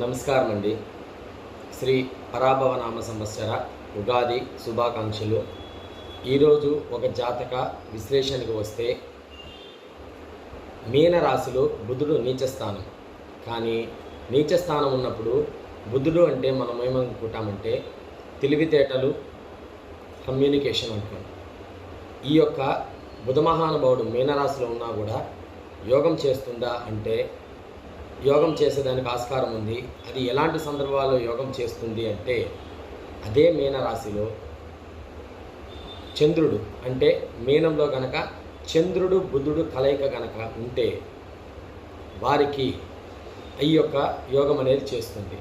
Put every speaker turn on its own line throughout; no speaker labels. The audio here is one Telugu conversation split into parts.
నమస్కారం అండి. శ్రీ పరాభవనామ సంవత్సర ఉగాది శుభాకాంక్షలు. ఈరోజు ఒక జాతక విశ్లేషణకు వస్తే, మీనరాశిలో బుధుడు నీచస్థానం. కానీ నీచస్థానం ఉన్నప్పుడు బుధుడు అంటే మనం ఏమనుకుంటామంటే తెలివితేటలు, కమ్యూనికేషన్ అనుకోండి. ఈ యొక్క బుధ మహానుభావుడు మీనరాశిలో ఉన్నా కూడా యోగం చేస్తుందా అంటే యోగం చేసేదానికి ఆస్కారం ఉంది. అది ఎలాంటి సందర్భాల్లో యోగం చేస్తుంది అంటే అదే మీనరాశిలో చంద్రుడు అంటే మీనంలో గనక చంద్రుడు బుధుడు కలయిక గనక ఉంటే వారికి ఈ యొక్క యోగం అనేది చేస్తుంది.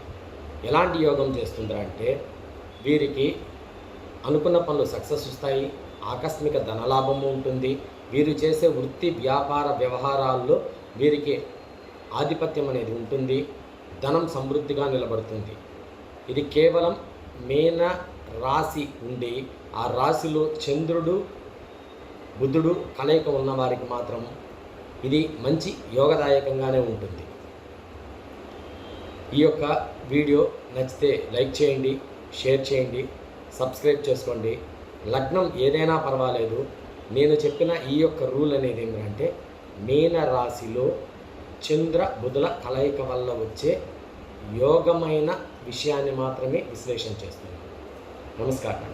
ఎలాంటి యోగం చేస్తుందా అంటే వీరికి అనుకున్న పనులు సక్సెస్ వస్తాయి, ఆకస్మిక ధనలాభము ఉంటుంది. వీరు చేసే వృత్తి వ్యాపార వ్యవహారాల్లో వీరికి ఆధిపత్యం అనేది ఉంటుంది. ధనం సమృద్ధిగా నిలబడుతుంది. ఇది కేవలం మీన రాశి ఉండి ఆ రాశిలో చంద్రుడు బుధుడు కలయిక ఉన్న వారికి మాత్రం ఇది మంచి యోగదాయకంగానే ఉంటుంది. ఈ యొక్క వీడియో నచ్చితే లైక్ చేయండి, షేర్ చేయండి, సబ్స్క్రైబ్ చేసుకోండి. లగ్నం ఏదైనా పర్వాలేదు. నేను చెప్పిన ఈ యొక్క రూల్ అనేది ఏంటంటే మీన రాశిలో చంద్ర బుధుల కలయిక వల్ల వచ్చే యోగమైన విషయాన్ని మాత్రమే విశ్లేషణ చేస్తున్నాను. నమస్కారం.